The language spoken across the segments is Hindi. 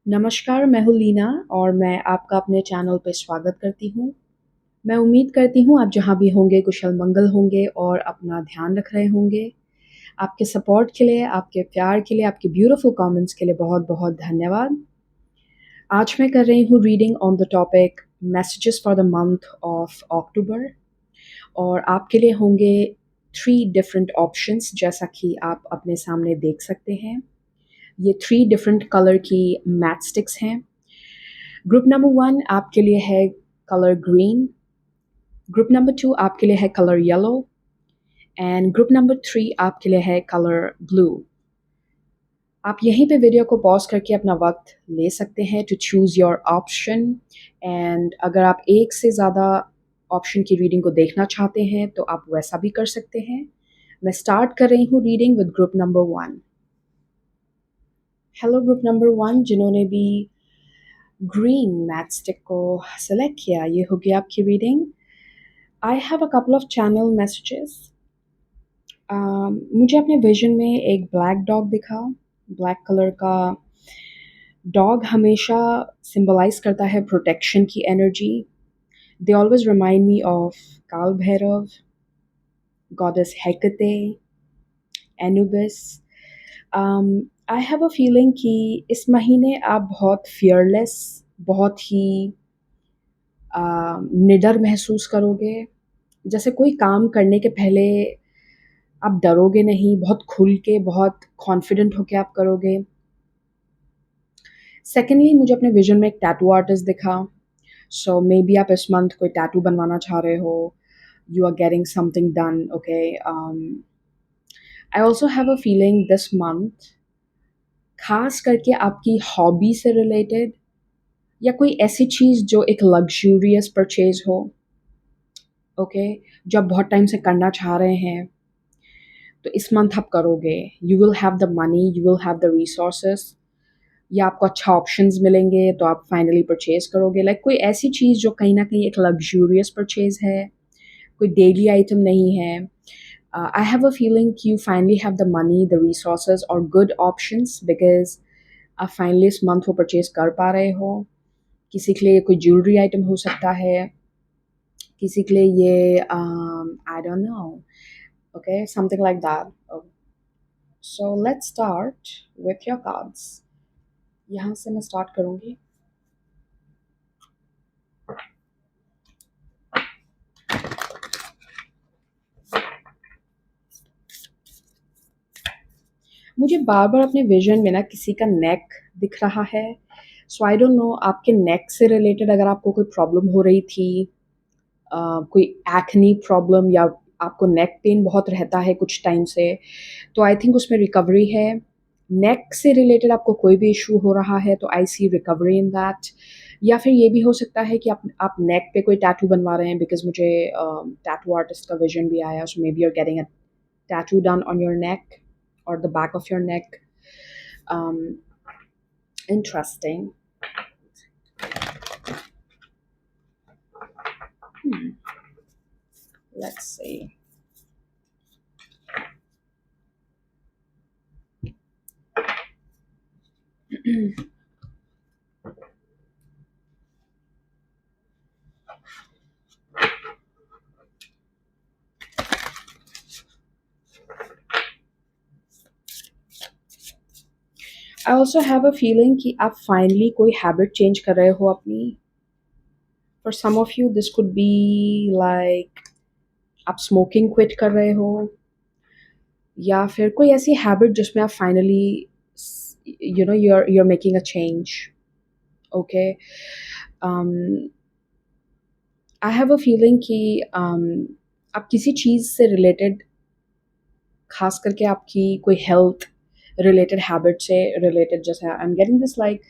नमस्कार, मैं हूँ लीना और मैं आपका अपने चैनल पे स्वागत करती हूँ। मैं उम्मीद करती हूँ आप जहाँ भी होंगे कुशल-मंगल होंगे और अपना ध्यान रख रहे होंगे। आपके सपोर्ट के लिए, आपके प्यार के लिए, आपके ब्यूटीफुल कमेंट्स के लिए बहुत-बहुत धन्यवाद। आज मैं कर रही हूँ reading on the topic messages for the month of अक्टूबर और आपके लिए होंगे 3 डिफरेंट ऑप्शंस जैसा कि आप अपने सामने देख सकते हैं। ये 3 डिफरेंट कलर की मैच स्टिक्स हैं। ग्रुप नंबर 1 आपके लिए है कलर ग्रीन, ग्रुप नंबर 2 आपके लिए है colour yellow and group number 3 आपके लिए है कलर ब्लू। आप यहीं पे वीडियो को पॉज़ करके अपना वक़्त ले सकते हैं to choose your option and अगर आप एक से ज़्यादा ऑप्शन की रीडिंग को देखना चाहते हैं, तो आप वैसा भी कर सकते हैं। मैं स्टार्ट कर रही हूँ reading with group number 1। Hello group number 1 जिन्होंने भी ग्रीन मैच स्टिक को सेलेक्ट किया, ये होगी आपकी reading. I have a couple of channel messages. मुझे अपने विजन में एक ब्लैक डॉग दिखा। ब्लैक कलर का डॉग हमेशा सिंबलाइज करता है प्रोटेक्शन की energy. They always remind me of Kaal Bhairav, goddess Hecate, Anubis. I have a feeling कि इस महीने आप बहुत फियरलेस, बहुत ही निडर महसूस करोगे। जैसे कोई काम करने के पहले आप डरोगे नहीं, बहुत खुल के, बहुत कॉन्फिडेंट होके आप करोगे। सेकेंडली मुझे अपने विज़न में एक टैटू आर्टिस्ट दिखा। सो मे बी आप इस मंथ कोई टैटू बनवाना चाह रहे हो, you are getting something done, okay. I also have a feeling this month खास करके आपकी हॉबी से रिलेटेड या कोई ऐसी चीज़ जो एक लग्ज़ूरियस परचेज़ हो, ओके, जो आप बहुत टाइम से करना चाह रहे हैं, तो इस मंथ आप करोगे। You will have the money, you will have the resources या आपको अच्छा ऑप्शंस मिलेंगे तो आप फाइनली परचेज़ करोगे। लाइक कोई ऐसी चीज़ जो कहीं न कहीं एक लग्ज़ूरियस परचेज़ है, कोई डेली आइटम नहीं है। आई हैव अ फीलिंग कि you finally have the money, the resources और गुड ऑप्शंस बिकॉज़ आप फाइनली इस मंथ वो परचेज़ कर पा रहे हो। किसी के लिए कोई ज्वेलरी आइटम हो सकता है, किसी के लिए ये आई don't no, okay, something like that. So let's start with your cards. यहाँ से मैं स्टार्ट करूँगी। मुझे बार-बार अपने विज़न में ना किसी का नेक दिख रहा है। सो आई डोंट नो आपके नेक से रिलेटेड अगर आपको कोई प्रॉब्लम हो रही थी, कोई एक्ने प्रॉब्लम या आपको नेक पेन बहुत रहता है कुछ टाइम से, तो आई थिंक उसमें रिकवरी है। नेक से रिलेटेड आपको कोई भी इश्यू हो रहा है तो आई सी रिकवरी इन दैट। या फिर ये भी हो सकता है कि आप नेक पे कोई टैटू बनवा रहे हैं बिकॉज़ मुझे टैटू आर्टिस्ट का विज़न भी आया, so maybe you are getting a tattoo done on your neck or the back of your neck. Um, Interesting. Hmm. Let's see. I also have a feeling कि आप finally कोई habit change कर रहे हो अपनी। For some of you, this could be like आप smoking quit कर रहे हो या फिर कोई ऐसी habit जिसमें आप finally you're making a change. Okay. Um, I have a feeling कि आप किसी चीज़ से रिलेटेड खास करके आपकी कोई हेल्थ रिलेटेड हैबिट से रिलेटेड, जैसे आई एम गेटिंग दिस लाइक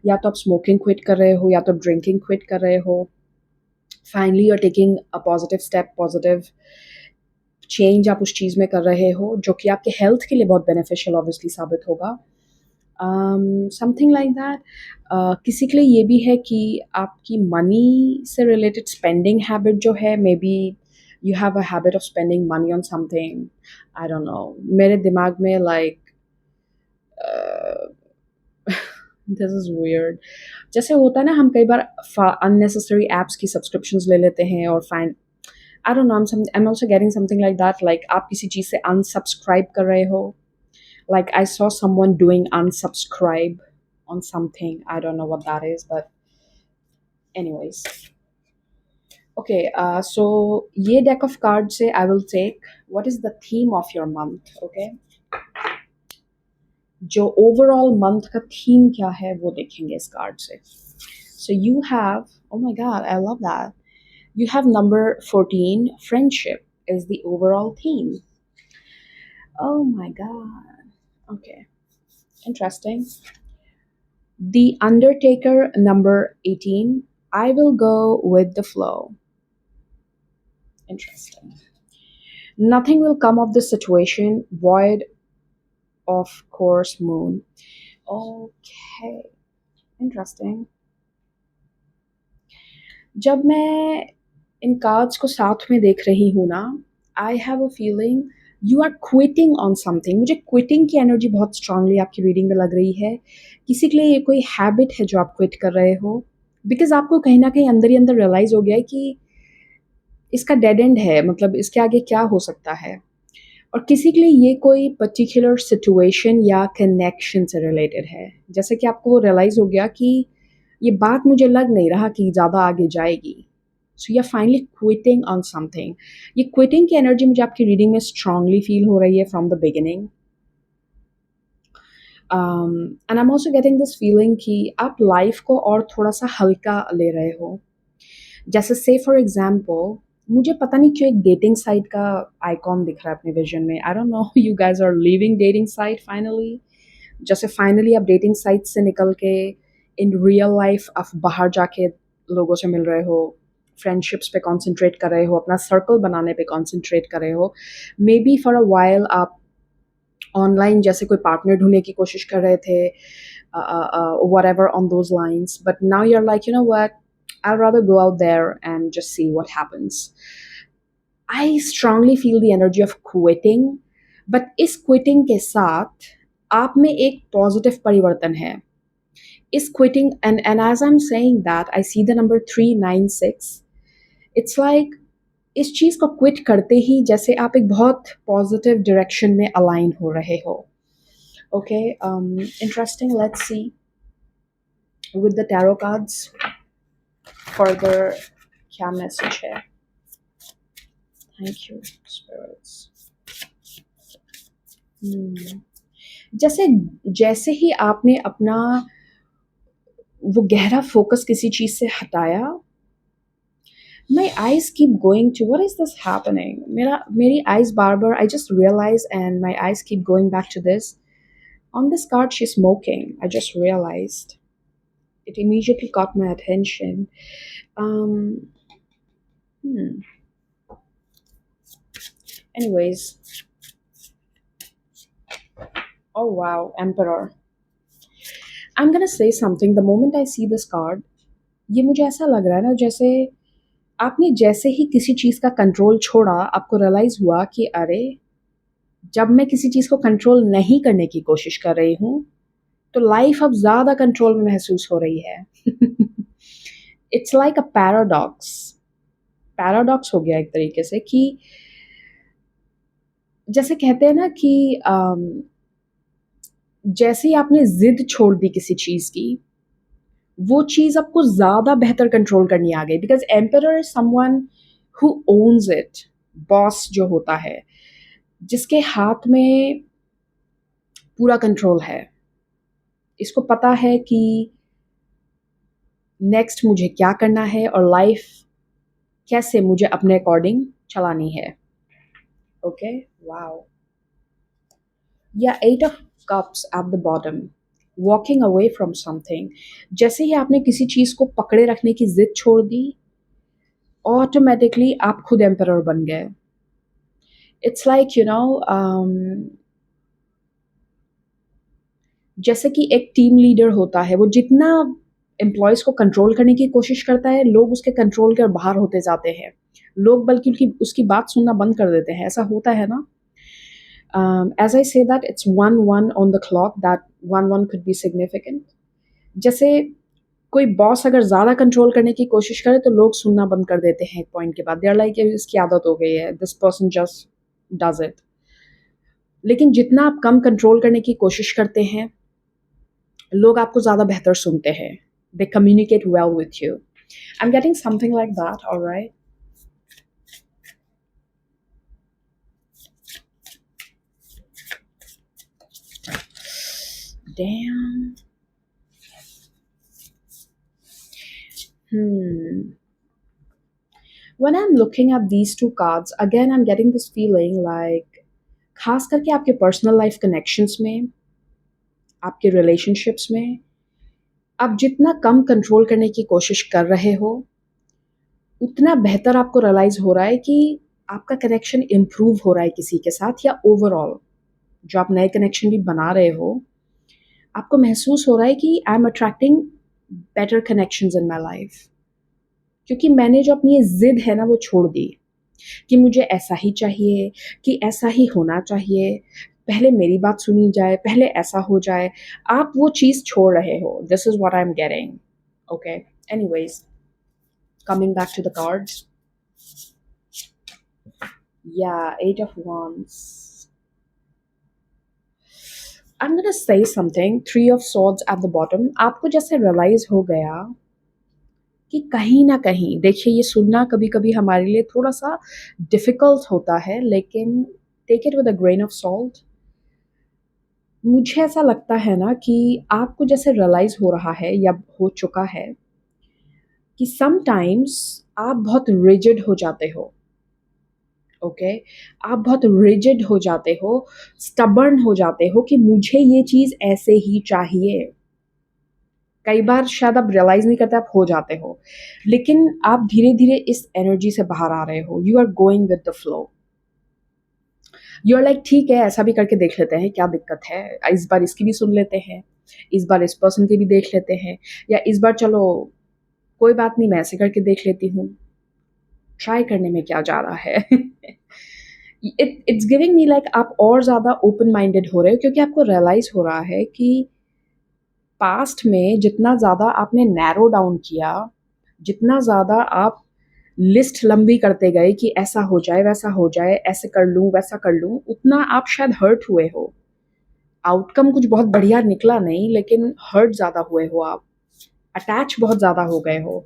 या तो आप स्मोकिंग क्विट कर रहे हो या तो ड्रिंकिंग क्विट कर रहे हो। Finally you are taking a positive step, positive change आप उस चीज़ में कर रहे हो जो कि आपके हेल्थ के लिए बहुत बेनिफिशियल ऑब्वियसली साबित होगा। Something like that. किसी के लिए ये भी है कि आपकी मनी से रिलेटेड स्पेंडिंग हैबिट जो है, may be you have a habit of spending money on something, I don't no. मेरे दिमाग में लाइक दिस इज वियर्ड. जैसे होता है ना, हम कई बार अननेसेसरी एप्स की सब्सक्रिप्शंस ले लेते हैं और fine, I don't no, I'm also getting something like that, like आप किसी चीज़ से unsubscribe कर रहे हो. Like I saw someone doing unsubscribe on something. I don't know what that is, but anyways. Okay, so ये deck of cards से I will take what is the theme of your month, okay? जो overall month का theme क्या है वो देखेंगे इस card से. So you have, oh my god, I love that. You have number 14, friendship is the overall theme. Oh my god. Okay, interesting. The Undertaker number 18, I will go with the flow. Interesting. Nothing will come of this situation, void of course moon. Okay, interesting. जब मैं इन कार्ड्स को साथ में देख रही हूँ ना, I have a feeling you are quitting on something. मुझे क्विटिंग की एनर्जी बहुत स्ट्रांगली आपकी रीडिंग में लग रही है. किसी के लिए ये कोई हैबिट है जो आप क्विट कर रहे हो, बिकॉज आपको कहीं ना कहीं अंदर ही अंदर रियलाइज हो गया है कि इसका डेड एंड है, मतलब इसके आगे क्या हो सकता है. और किसी के लिए ये कोई पर्टिकुलर सिचुएशन या कनेक्शन से रिलेटेड है, जैसे कि आपको रियलाइज हो गया कि ये बात मुझे लग नहीं रहा कि ज़्यादा आगे जाएगी. So you are finally quitting on something. ये क्विटिंग की एनर्जी मुझे आपकी रीडिंग में स्ट्रांगली फील हो रही है from the beginning. And I am also getting this feeling कि आप लाइफ को और थोड़ा सा हल्का ले रहे हो. जैसे से फॉर एग्जाम्पल, मुझे पता नहीं क्यों एक डेटिंग साइट का आइकॉन दिख रहा है अपने विजन में. I don't know, you guys are living dating site finally. जैसे फाइनली आप डेटिंग साइट से निकल के इन रियल लाइफ आप बाहर जाके लोगों से मिल रहे हो, फ्रेंडशिप्स पे कॉन्सेंट्रेट कर रहे हो, अपना सर्कल बनाने पे कॉन्सेंट्रेट कर रहे हो. May be for a while आप ऑनलाइन जैसे कोई पार्टनर ढूंढने की कोशिश कर रहे थे, whatever on those lines, but now you're like, you know what, I'd rather go out there and just see what happens. I strongly feel the energy of quitting, but इस quitting के साथ आप में एक पॉजिटिव परिवर्तन है. Is quitting, and as I'm saying that, I see the number 396. It's like इस चीज को क्विट करते ही जैसे आप एक बहुत पॉजिटिव डायरेक्शन में अलाइन हो रहे हो. Okay, interesting. Let's see with the tarot cards further क्या मैसेज है. Thank you spirits. जैसे जैसे ही आपने अपना वो गहरा फोकस किसी चीज से हटाया, my eyes keep going to what is this happening. मेरी eyes bar I just realize and my eyes keep going back to this. On this card she's smoking. I just realized. It immediately caught my attention. Anyways. Oh wow, Emperor. I'm gonna say something. The moment I see this card, ये मुझे ऐसा लग रहा है ना जैसे आपने जैसे ही किसी चीज़ का कंट्रोल छोड़ा, आपको रियलाइज़ हुआ कि अरे, जब मैं किसी चीज़ को कंट्रोल नहीं करने की कोशिश कर रही हूँ, तो लाइफ अब ज़्यादा कंट्रोल में महसूस हो रही है. It's like a paradox. Paradox हो गया एक तरीके से कि जैसे कहते हैं ना कि जैसे ही आपने जिद छोड़ दी किसी चीज़ की, वो चीज़ आपको ज़्यादा बेहतर कंट्रोल करनी आ गई. Because emperor is someone who owns it. Boss जो होता है, जिसके हाथ में पूरा कंट्रोल है, इसको पता है कि नेक्स्ट मुझे क्या करना है और लाइफ कैसे मुझे अपने अकॉर्डिंग चलानी है. Okay, wow. या 8 of cups eight the bottom, walking away from something. जैसे ही आपने किसी चीज़ को पकड़े रखने की जिद छोड़ दी, ऑटोमेटिकली आप खुद एम्परर बन गए. इट्स लाइक यू नो, जैसे कि एक टीम लीडर होता है, वो जितना एम्प्लॉयज़ को कंट्रोल करने की कोशिश करता है, लोग उसके कंट्रोल के बाहर होते जाते हैं. लोग बल्कि उसकी बात सुनना बंद कर देते हैं. ऐसा होता है ना. As I say that, it's 1-1 on the clock. That 1-1 could be significant. जैसे कोई बॉस अगर ज़्यादा कंट्रोल करने की कोशिश करे तो लोग सुनना बंद कर देते हैं एक पॉइंट के बाद। दे आर लाइक इसकी आदत हो गई है, this person just does it. लेकिन जितना आप कम कंट्रोल करने की कोशिश करते हैं, लोग आपको ज़्यादा बेहतर सुनते हैं। दे communicate well with you. I am getting something like that, alright? Damn. Hmm. When I'm looking at these two cards, again I'm getting this feeling like खास करके आपके पर्सनल लाइफ कनेक्शंस में, आपके रिलेशनशिप्स में, आप जितना कम कंट्रोल करने की कोशिश कर रहे हो, उतना बेहतर आपको रियलाइज़ हो रहा है कि आपका कनेक्शन इम्प्रूव हो रहा है किसी के साथ, या ओवरऑल जो आप नए कनेक्शन भी बना रहे हो, आपको महसूस हो रहा है कि I am attracting better connections in my life. क्योंकि मैंने जो अपनी ये ज़िद है ना वो छोड़ दी कि मुझे ऐसा ही चाहिए, कि ऐसा ही होना चाहिए, पहले मेरी बात सुनी जाए, पहले ऐसा हो जाए। आप वो चीज़ छोड़ रहे हो। This is what I am getting. Okay, anyways, coming back to the cards. Yeah, 8 of wands। I am gonna say something, 3 of swords at the bottom. आपको जैसे रियलाइज़ हो गया कि कहीं न कहीं, देखिए ये सुनना कभी-कभी हमारे लिए थोड़ा-सा डिफ़िकल्ट होता है, लेकिन take it with a grain of salt. मुझे ऐसा लगता है ना कि आपको जैसे रियलाइज़ हो रहा है या हो चुका है कि समटाइम्स आप बहुत रिजिड हो जाते हो, ओके? आप बहुत रिजिड हो जाते हो, स्टबर्न हो जाते हो कि मुझे ये चीज़ ऐसे ही चाहिए। कई बार शायद आप रियलाइज़ नहीं करते, आप हो जाते हो। लेकिन आप धीरे-धीरे इस एनर्जी से बाहर आ रहे हो। You are going with the flow. You are like ठीक है, ऐसा भी करके देख लेते हैं, क्या दिक्कत है? इस बार इसकी भी सुन लेते हैं, इस बार इस पर्सन की भी देख लेते हैं, या इस बार चलो कोई बात नहीं, मैं ऐसे करके देख लेती हूँ। ट्राई करने में क्या जा रहा है? इट्स गिविंग मी लाइक आप और ज़्यादा ओपन माइंडेड हो रहे हो, क्योंकि आपको रियलाइज़ हो रहा है कि पास्ट में जितना ज़्यादा आपने नैरो डाउन किया, जितना ज़्यादा आप लिस्ट लंबी करते गए कि ऐसा हो जाए, वैसा हो जाए, ऐसे कर लूँ, वैसा कर लूँ, उतना आप शायद हर्ट हुए हो। आउटकम कुछ बहुत बढ़िया निकला नहीं, लेकिन हर्ट ज़्यादा हुए हो आप, अटैच बहुत ज़्यादा हो गए हो।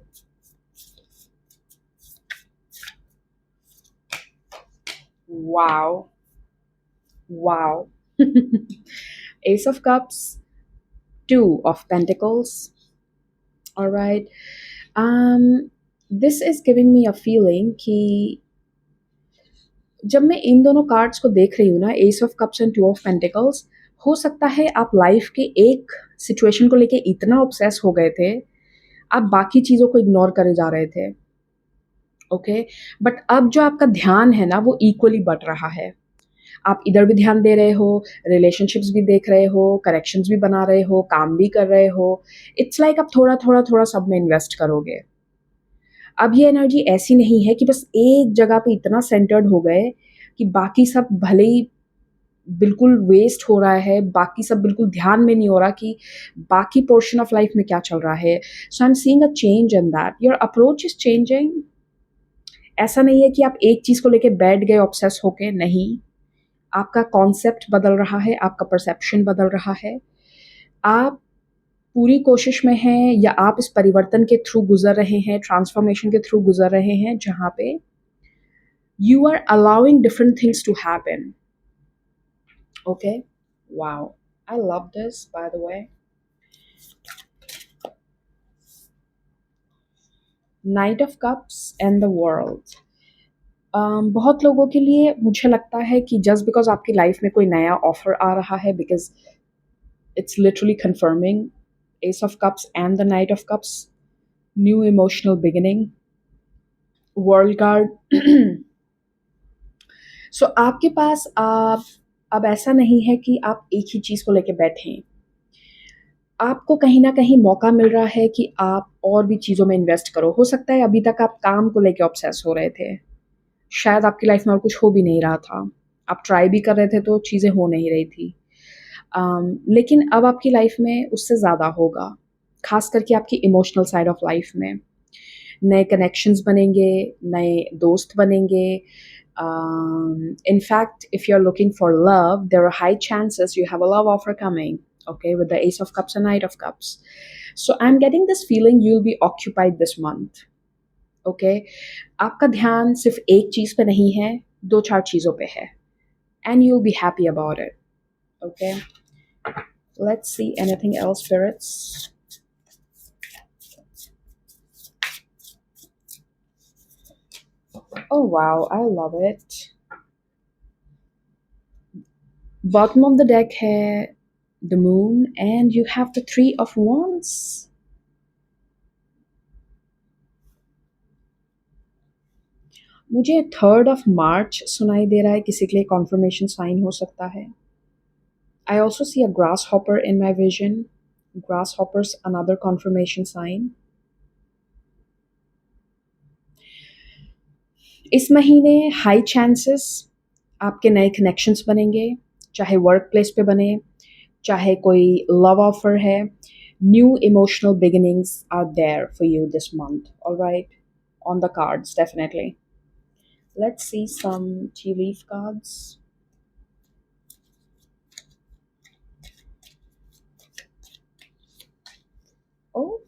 Wow. Wow. Ace of Cups, Two of Pentacles. All right. This is giving me a feeling कि जब मैं इन दोनों कार्ड्स को देख रही हूँ ना, S of cups and two of pentacles, हो सकता है आप लाइफ के एक सिचुएशन को लेके इतना ऑब्सेस हो गए थे, आप बाकी चीज़ों को इग्नोर करे जा रहे थे, ओके? बट अब जो आपका ध्यान है ना, वो इक्वली बट रहा है। आप इधर भी ध्यान दे रहे हो, रिलेशनशिप्स भी देख रहे हो, करेक्शंस भी बना रहे हो, काम भी कर रहे हो। इट्स लाइक आप थोड़ा-थोड़ा सब में इन्वेस्ट करोगे। अब ये एनर्जी ऐसी नहीं है कि बस एक जगह पे इतना सेंटर्ड हो गए कि बाकी सब भले ही बिल्कुल वेस्ट हो रहा है, बाकी सब बिल्कुल ध्यान में नहीं हो रहा कि बाकी पोर्शन ऑफ लाइफ में क्या चल रहा है। So I am seeing a change in that. Your approach is changing. ऐसा नहीं है कि आप एक चीज़ को लेके बैठ गए ऑब्सेस होके, नहीं। आपका कॉन्सेप्ट बदल रहा है, आपका परसेप्शन बदल रहा है। आप पूरी कोशिश में हैं, या आप इस परिवर्तन के थ्रू गुज़र रहे हैं, ट्रांसफॉर्मेशन के थ्रू गुज़र रहे हैं, जहाँ पे you are allowing different things to happen. Okay? Wow! I love this by the way. Knight of cups and the world. बहुत लोगों के लिए मुझे लगता है कि जस्ट बिकॉज़ आपकी लाइफ में कोई नया ऑफ़र आ रहा है, because it's literally confirming Ace of Cups and the Knight of Cups, new emotional beginning, World card. So आपके पास अब ऐसा नहीं है कि आप एक ही चीज़ को लेके बैठें। आपको कहीं न कहीं मौका मिल रहा है कि आप और भी चीज़ों में इन्वेस्ट करो। हो सकता है अभी तक आप काम को लेके ऑब्सेस हो रहे थे। शायद आपकी लाइफ में और कुछ हो भी नहीं रहा था। आप ट्राई भी कर रहे थे तो चीज़ें हो नहीं रही थी। लेकिन अब आपकी लाइफ में उससे ज़्यादा होगा। खास करके आपकी इमोशनल साइड ऑफ लाइफ में। नए कनेक्शंस बनेंगे, नए दोस्त बनेंगे। In fact, if you're looking for love, there are high chances you have a love offer coming, okay, with the Ace of Cups and Knight of Cups. So I'm getting this feeling you'll be occupied this month, okay? आपका ध्यान सिर्फ एक चीज़ पे नहीं है, दो चार चीज़ों पे है, and you'll be happy about it, okay? Let's see anything else, spirits. Oh wow, I love it. Bottom of the deck है the moon and you have the three of wands. मुझे 3rd of March सुनाई दे रहा है, किसी के लिए confirmation sign हो सकता है. I also see a grasshopper in my vision. Grasshopper's another confirmation sign. इस महीने high chances आपके नए connections बनेंगे, चाहे वर्क प्लेस पे बने, चाहे कोई love offer है. New emotional beginnings are there for you this month, alright? On the cards, definitely. Let's see some tea leaf cards. Oh,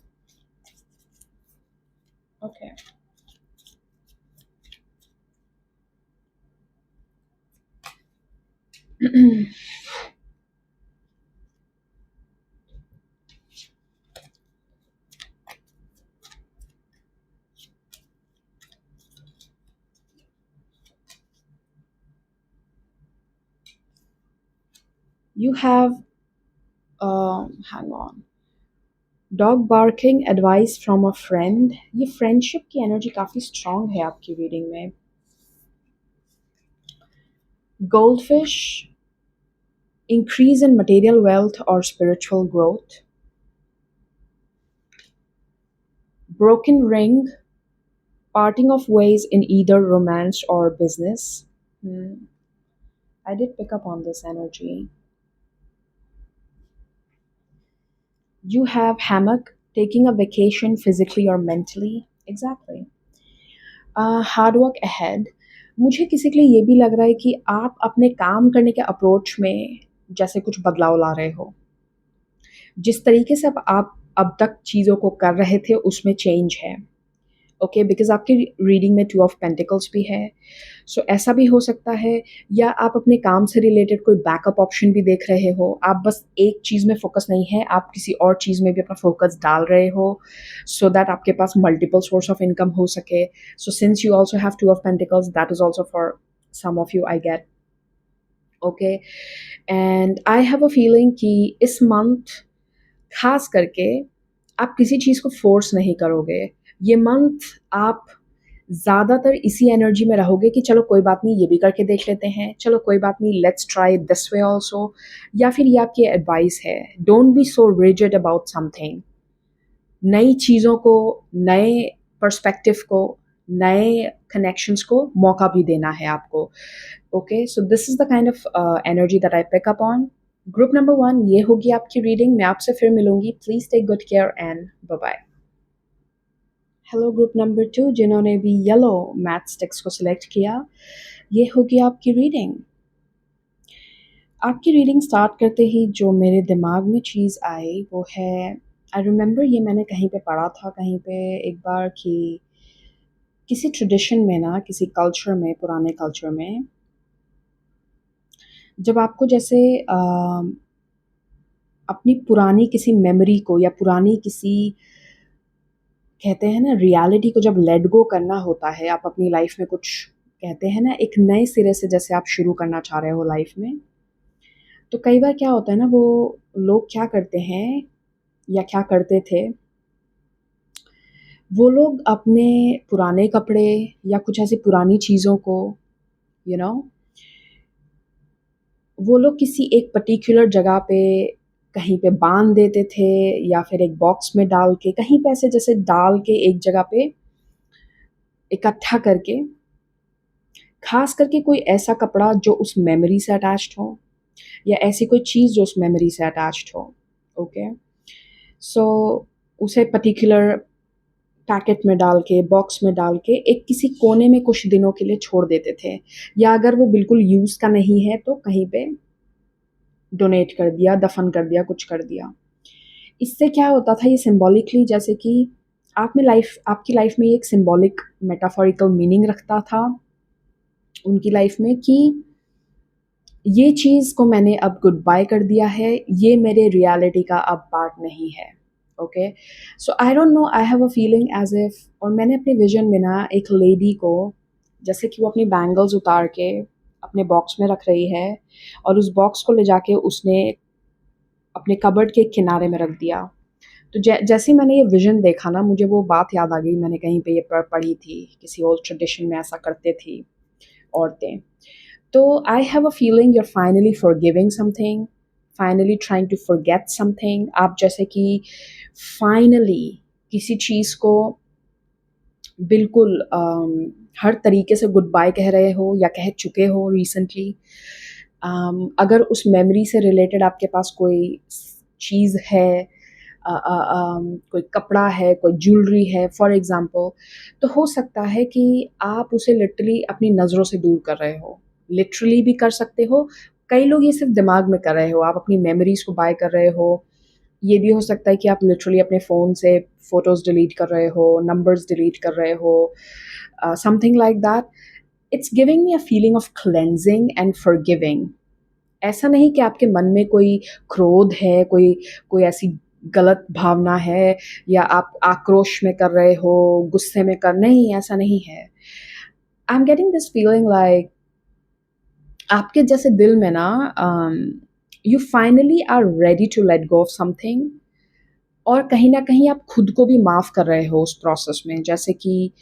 okay. You have, hang on. Dog barking, advice from a friend. ये friendship की energy काफी strong है आपकी reading में. Goldfish, increase in material wealth or spiritual growth. Broken ring, parting of ways in either romance or business. I did pick up on this energy. You have hammock, taking a vacation physically or mentally. Exactly. Hard work ahead. मुझे किसी के लिए ये भी लग रहा है कि आप अपने काम करने के अप्रोच में जैसे कुछ बदलाव ला रहे हो. जिस तरीके से आप अब तक चीज़ों को कर रहे थे उसमें चेंज है. ओके, बिकॉज़ आपकी रीडिंग में 2 ऑफ पेंटिकल्स भी है. सो ऐसा भी हो सकता है, या आप अपने काम से रिलेटेड कोई बैकअप ऑप्शन भी देख रहे हो. आप बस एक चीज़ में फ़ोकस नहीं है, आप किसी और चीज़ में भी अपना फ़ोकस डाल रहे हो, सो दैट आपके पास मल्टीपल सोर्स ऑफ इनकम हो सके. So since you also have 2 of pentacles, that is also for some of you, I get. Okay, and I have a feeling कि इस मंथ खास करके आप किसी चीज़ को फ़ोर्स नहीं करोगे. ये मंथ आप ज़्यादातर इसी एनर्जी में रहोगे कि चलो कोई बात नहीं, ये भी करके देख लेते हैं, चलो कोई बात नहीं, let's try this way also. या फिर ये आपकी एडवाइस है, don't be so rigid about something. नई चीज़ों को, नए पर्सपेक्टिव को, नए कनेक्शंस को मौका भी देना है आपको. Okay, so this is the kind of energy that I pick up on. Group number 1 ये होगी आपकी रीडिंग. मैं आपसे फिर मिलूंगी. Please take good care and bye bye. Hello group number 2 जिन्होंने भी येलो मैथ स्टिक्स को सिलेक्ट किया, ये होगी आपकी रीडिंग. आपकी रीडिंग स्टार्ट करते ही जो मेरे दिमाग में चीज़ आई वो है, आई रिमेंबर ये मैंने कहीं पे पढ़ा था कहीं पे एक बार कि किसी ट्रेडिशन में ना, किसी कल्चर में, पुराने कल्चर में, जब आपको जैसे अपनी पुरानी किसी मेमोरी को या पुरानी किसी, कहते हैं ना, रियलिटी को जब लेट गो करना होता है, आप अपनी लाइफ में कुछ, कहते हैं ना, एक नए सिरे से जैसे आप शुरू करना चाह रहे हो लाइफ में, तो कई बार क्या होता है ना, वो लोग क्या करते हैं या क्या करते थे, वो लोग अपने पुराने कपड़े या कुछ ऐसी पुरानी चीज़ों को, यू you नो know, वो लोग किसी एक पर्टिकुलर जगह पे कहीं पे बांध देते थे, या फिर एक बॉक्स में डाल के, कहीं पे ऐसे जैसे डाल के एक जगह पे इकट्ठा करके, खास करके कोई ऐसा कपड़ा जो उस मेमोरी से अटैच्ड हो, या ऐसी कोई चीज़ जो उस मेमोरी से अटैच्ड हो. ओके, सो उसे पर्टिकुलर पैकेट में डाल के, बॉक्स में डाल के एक किसी कोने में कुछ दिनों के लिए छोड़ देते थे, या अगर वो बिल्कुल यूज़ का नहीं है तो कहीं पे डोनेट कर दिया, दफ़न कर दिया, कुछ कर दिया। इससे क्या होता था, ये सिंबॉलिकली, जैसे कि आपकी लाइफ में एक सिंबॉलिक मेटाफोरिकल मीनिंग रखता था उनकी लाइफ में कि ये चीज़ को मैंने अब गुड बाय कर दिया है, ये मेरे रियलिटी का अब पार्ट नहीं है। Okay, so I don't know, I have a feeling as if, और मैंने अपने विजन में ना एक लेडी को, जैसे कि वो अपनी बैंगल्स उतार के अपने बॉक्स में रख रही है, और उस बॉक्स को ले जाके उसने अपने कबर्ड के किनारे में रख दिया। तो जैसे ही मैंने ये विजन देखा ना, मुझे वो बात याद आ गई, मैंने कहीं पे ये पढ़ी थी, किसी ओल्ड ट्रेडिशन में ऐसा करते थी औरतें। तो आई have a feeling you're finally forgiving something, finally trying to forget something. आप जैसे कि फाइनली किसी चीज़ को बिल्कुल हर तरीके से गुड बाय कह रहे हो या कह चुके हो रिसेंटली। अगर उस मेमोरी से रिलेटेड आपके पास कोई चीज़ है, कोई कपड़ा है, कोई ज्वेलरी है फॉर एग्ज़ाम्पल, तो हो सकता है कि आप उसे लिटरली अपनी नज़रों से दूर कर रहे हो। लिटरली भी कर सकते हो, कई लोग ये सिर्फ़ दिमाग में कर रहे हो, आप अपनी मेमोरीज़ को बाय कर रहे हो। ये भी हो सकता है कि आप लिटरली अपने फ़ोन से फ़ोटोज़ डिलीट कर रहे हो, नंबर्स डिलीट कर रहे हो, something like that. It's giving me a feeling of cleansing and forgiving. ऐसा नहीं कि आपके मन में कोई क्रोध है, कोई कोई ऐसी गलत भावना है, या आप आक्रोश में कर रहे हो, गुस्से में कर, नहीं, ऐसा नहीं है। I am getting this feeling like आपके जैसे दिल में ना you finally are ready to let go of something, और कहीं न कहीं आप खुद को भी माफ़ कर रहे हो उस प्रोसेस में। जैसे कि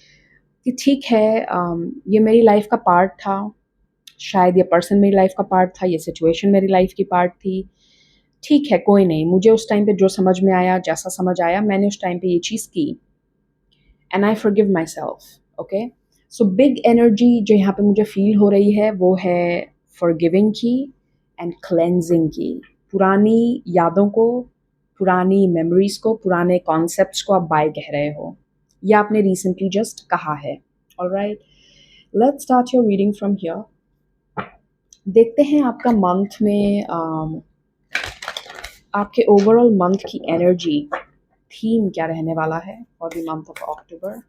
ठीक है, ये मेरी लाइफ़ का पार्ट था, शायद ये पर्सन मेरी लाइफ़ का पार्ट था, ये सिचुएशन मेरी लाइफ़ की पार्ट थी। ठीक है, कोई नहीं, मुझे उस टाइम पे जो समझ में आया, जैसा समझ आया, मैंने उस टाइम पे ये चीज़ की, and I forgive my self. Okay? So big energy जो यहाँ पे मुझे फ़ील हो रही है, वो है फॉरगिविंग की एंड क्लेंजिंग की। पुरानी यादों को, पुरानी मेमोरीज़ को, पुराने कॉन्सेप्ट्स को आप बाय कह रहे हो, या आपने रिसेंटली जस्ट कहा है। Alright, let's start your reading from here. देखते हैं आपका मंथ में आपके ओवरऑल मंथ की एनर्जी, थीम क्या रहने वाला है for the month of October.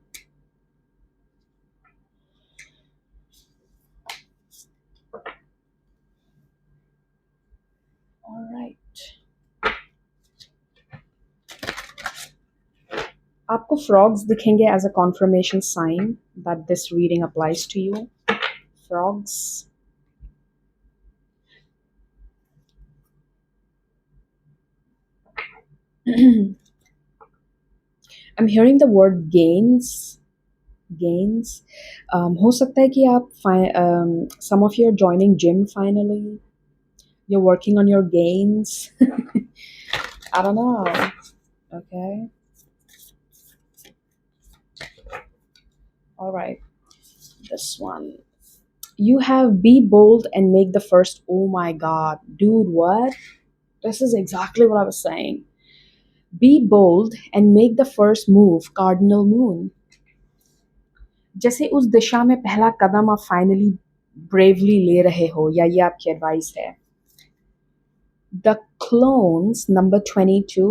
Alright, आपको फ्रॉग्स दिखेंगे as a confirmation sign that this reading applies to you. Frogs, I am hearing the word gains. Gains, हो सकता है कि आप some of you are joining gym finally, you're working on your gains. I don't know. Okay. All right. This one. You have be bold and make the first. Oh my God. Dude, what? This is exactly what I was saying. Be bold and make the first move, Cardinal Moon. जैसे उस दिशा में पहला कदम आप फाइनली ब्रेवली ले रहे हो, या ये आपकी एडवाइस है। The clones, number 22.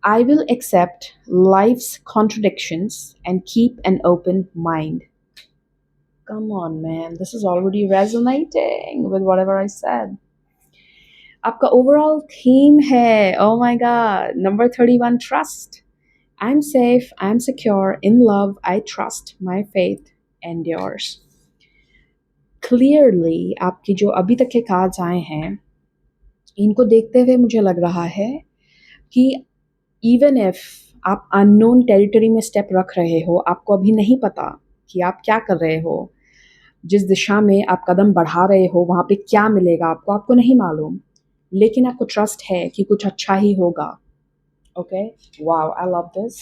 I will accept life's contradictions and keep an open mind. Come on, man. This is already resonating with whatever I said. आपका overall theme है, oh my god, number 31, trust. I'm safe, I'm secure, in love, I trust, my faith endures. Clearly, आपकी जो अभी तक के cards आए हैं, इनको देखते हुए मुझे लग रहा है कि इवन इफ आप अननोन टेरिटरी में स्टेप रख रहे हो, आपको अभी नहीं पता कि आप क्या कर रहे हो, जिस दिशा में आप कदम बढ़ा रहे हो वहाँ पे क्या मिलेगा आपको, आपको नहीं मालूम, लेकिन आपको ट्रस्ट है कि कुछ अच्छा ही होगा। Okay, wow, I love this,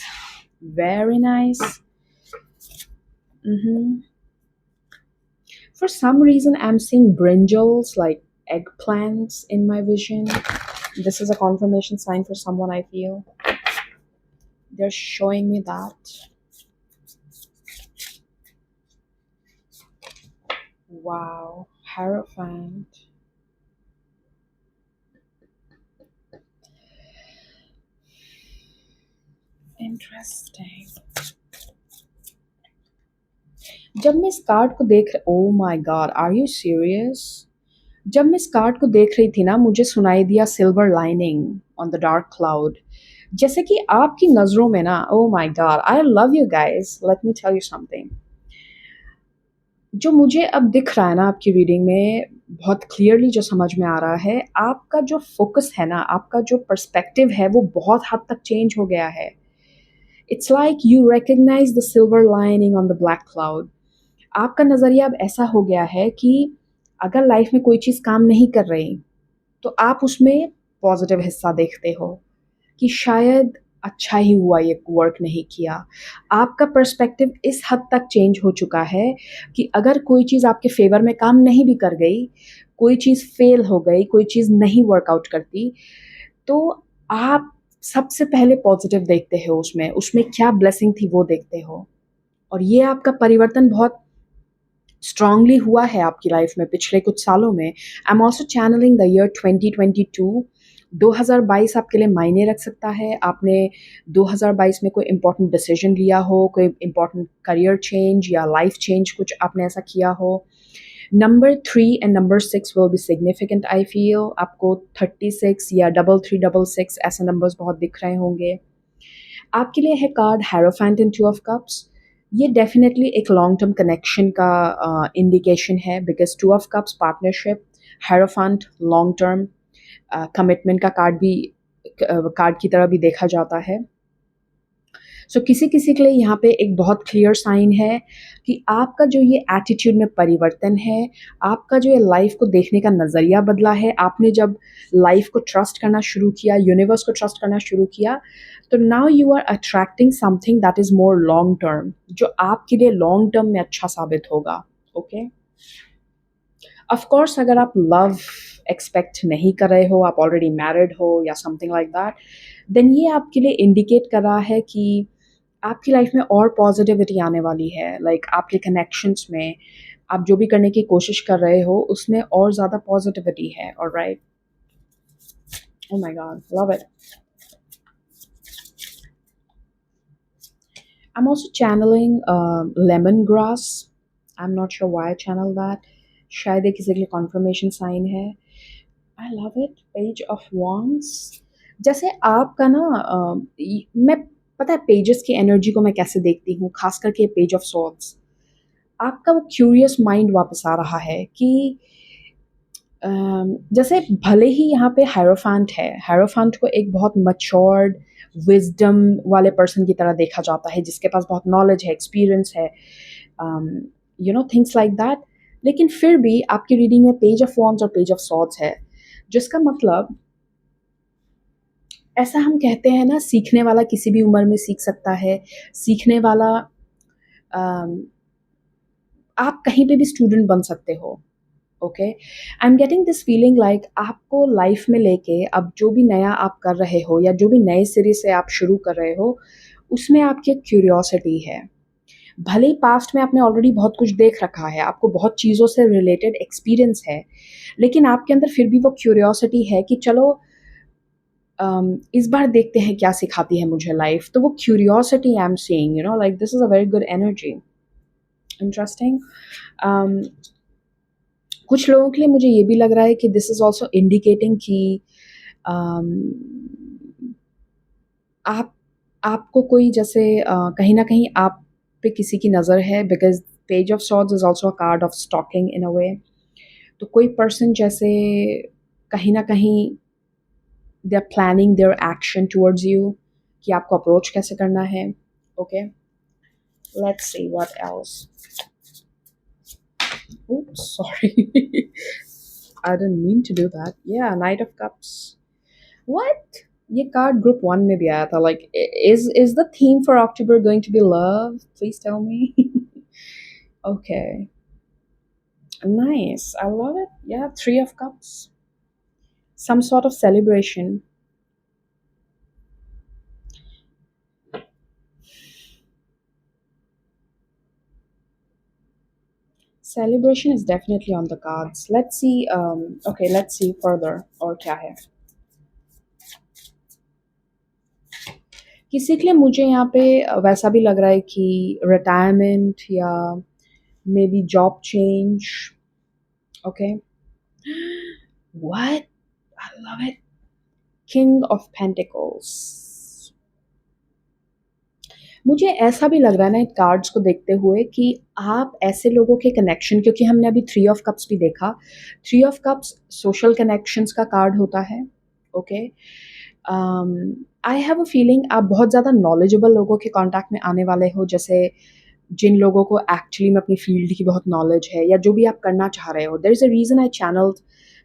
very nice. For some reason I'm seeing brinjals, like eggplants, in my vision. This is a confirmation sign for someone, I feel. They're showing me that. Wow, Hierophant. Interesting. जब मैं इस कार्ड को देख oh my god, are you serious? जब मैं इस कार्ड को देख रही थी ना, मुझे सुनाई दिया silver lining on the dark cloud. जैसे कि आपकी नज़रों में ना, oh my god, I love you guys, let me tell you something. जो मुझे अब दिख रहा है ना आपकी रीडिंग में, बहुत क्लियरली जो समझ में आ रहा है, आपका जो फोकस है ना, आपका जो पर्सपेक्टिव है, वो बहुत हद तक चेंज हो गया है। It's like you recognise the silver lining on the black cloud. आपका नज़रिया अब ऐसा हो गया है कि अगर लाइफ में कोई चीज़ काम नहीं कर रही, तो आप उसमें पॉजिटिव हिस्सा देखते हो कि शायद अच्छा ही हुआ ये वर्क नहीं किया। आपका पर्सपेक्टिव इस हद तक चेंज हो चुका है कि अगर कोई चीज़ आपके फ़ेवर में काम नहीं भी कर गई, कोई चीज़ फ़ेल हो गई, कोई चीज़ नहीं वर्कआउट करती, तो आप सबसे पहले पॉजिटिव देखते हो उसमें, उसमें क्या ब्लेसिंग थी वो देखते हो। और ये आपका परिवर्तन बहुत स्ट्रांगली हुआ है आपकी लाइफ में पिछले कुछ सालों में। I am also channelling the year 2022। 2022 आपके लिए मायने रख सकता है। आपने 2022 में कोई इंपॉर्टेंट डिसीजन लिया हो, कोई इंपॉर्टेंट करियर चेंज या लाइफ चेंज कुछ आपने ऐसा किया हो। Number 3 and number 6 will be significant I feel. आपको 36 या 3366 ऐसे नंबर्स बहुत दिख रहे होंगे। आपके लिए है card hierophant in 2 of cups. ये डेफिनेटली एक लॉन्ग टर्म कनेक्शन का इंडिकेशन है, because 2 of cups partnership, hierophant long term commitment का कार्ड भी, कार्ड की तरह भी देखा जाता है। सो किसी किसी के लिए यहाँ पे एक बहुत क्लियर साइन है कि आपका जो ये एटीट्यूड में परिवर्तन है, आपका जो ये लाइफ को देखने का नज़रिया बदला है, आपने जब लाइफ को ट्रस्ट करना शुरू किया, यूनिवर्स को ट्रस्ट करना शुरू किया, तो now you are attracting something that is more long term, जो आपके लिए लॉन्ग टर्म में अच्छा साबित होगा। ओके, ऑफ कोर्स अगर आप लव एक्सपेक्ट नहीं कर रहे हो, आप ऑलरेडी मैरिड हो या समथिंग लाइक दैट, देन ये आपके लिए इंडिकेट कर रहा है कि आपकी लाइफ में और पॉजिटिविटी आने वाली है। लाइक आपके कनेक्शंस में आप जो भी करने की कोशिश कर रहे हो, उसमें और ज़्यादा पॉजिटिविटी है। Alright, oh my God, love it. I'm also channeling lemongrass. I'm not sure why I channel that. शायद ये किसी के लिए confirmation sign है। I love it. Page of Wands. जैसे आपका ना मैं पता है पेजेस की एनर्जी को मैं कैसे देखती हूँ, खास करके पेज ऑफ सॉर्ड्स। आपका वो क्यूरियस माइंड वापस आ रहा है कि जैसे भले ही यहाँ पे हायरोफेंट है, हायरोफेंट को एक बहुत मैच्योर्ड विजडम वाले पर्सन की तरह देखा जाता है, जिसके पास बहुत नॉलेज है, एक्सपीरियंस है, you know things like that. लेकिन फिर भी आपकी रीडिंग में पेज ऑफ वॉन्ड्स और पेज ऑफ सॉर्ड्स है, जिसका मतलब ऐसा हम कहते हैं ना, सीखने वाला किसी भी उम्र में सीख सकता है। सीखने वाला अम, आप कहीं पे भी स्टूडेंट बन सकते हो। Okay, I am getting this feeling like आपको लाइफ में लेके अब जो भी नया आप कर रहे हो या जो भी नए सिरे से आप शुरू कर रहे हो, उसमें आपकी एक क्यूरियोसिटी है। भले ही पास्ट में आपने ऑलरेडी बहुत कुछ देख रखा है, आपको बहुत चीज़ों से रिलेटेड एक्सपीरियंस है, लेकिन आपके अंदर फिर भी वो क्यूरियोसिटी है कि चलो इस बार देखते हैं क्या सिखाती है मुझे लाइफ। तो वो curiosity I am seeing, you know, like this is a very good energy. Interesting. कुछ लोगों के लिए मुझे ये भी लग रहा है कि दिस इज़ ऑल्सो इंडिकेटिंग कि um, आप आपको कोई जैसे कहीं न कहीं आप पे किसी की नज़र है, because page of swords is also a card of stalking in a way. तो कोई पर्सन जैसे कहीं न कहीं they are planning their action towards you कि आपको अप्रोच कैसे करना है। Okay, let's see what else. Oops, sorry. I didn't mean to do that. Yeah, Knight of Cups. What? ये कार्ड ग्रुप 1 में भी आया था। Like, is the theme for October going to be love? Please tell me. Okay. Nice. I love it. Yeah, 3 of Cups. Some sort of celebration. celebration is definitely on the cards. Let's see. Okay, let's see further. और क्या है? किसी के लिए मुझे यहाँ पे वैसा भी लग रहा है कि रिटायरमेंट या may be job change. Okay. What? I love it. King of Pentacles. मुझे ऐसा भी लग रहा है ना कार्ड्स को देखते हुए कि आप ऐसे लोगों के कनेक्शन, क्योंकि हमने अभी 3 ऑफ कप्स भी देखा. 3 ऑफ कप्स सोशल कनेक्शंस का कार्ड होता है. Okay. I have a feeling आप बहुत ज़्यादा नॉलेजेबल लोगों के कांटेक्ट में आने वाले हो, जैसे जिन लोगों को एक्चुअली में अपनी फील्ड की बहुत नॉलेज है या जो भी आप करना चाह रहे हो. There is a reason I channelled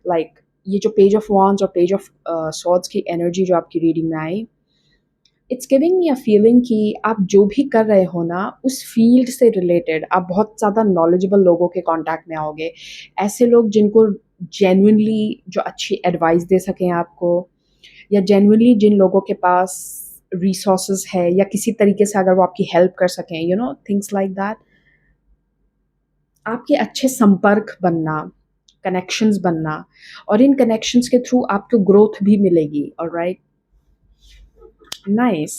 like ये जो पेज ऑफ वॉन्ड्स और पेज ऑफ स्वॉर्ड्स की एनर्जी जो आपकी रीडिंग में आई. It's giving me a feeling कि आप जो भी कर रहे हो ना उस फील्ड से रिलेटेड आप बहुत ज़्यादा नॉलेजेबल लोगों के कांटेक्ट में आओगे. ऐसे लोग जिनको जेन्युइनली जो अच्छी एडवाइस दे सकें आपको, या जेन्युइनली जिन लोगों के पास रिसोर्सेज है या किसी तरीके से अगर वो आपकी हेल्प कर सकें, you know things like that. आपके अच्छे संपर्क बनना, कनेक्शंस बनना, और इन कनेक्शंस के थ्रू आपको ग्रोथ भी मिलेगी. ऑलराइट. नाइस.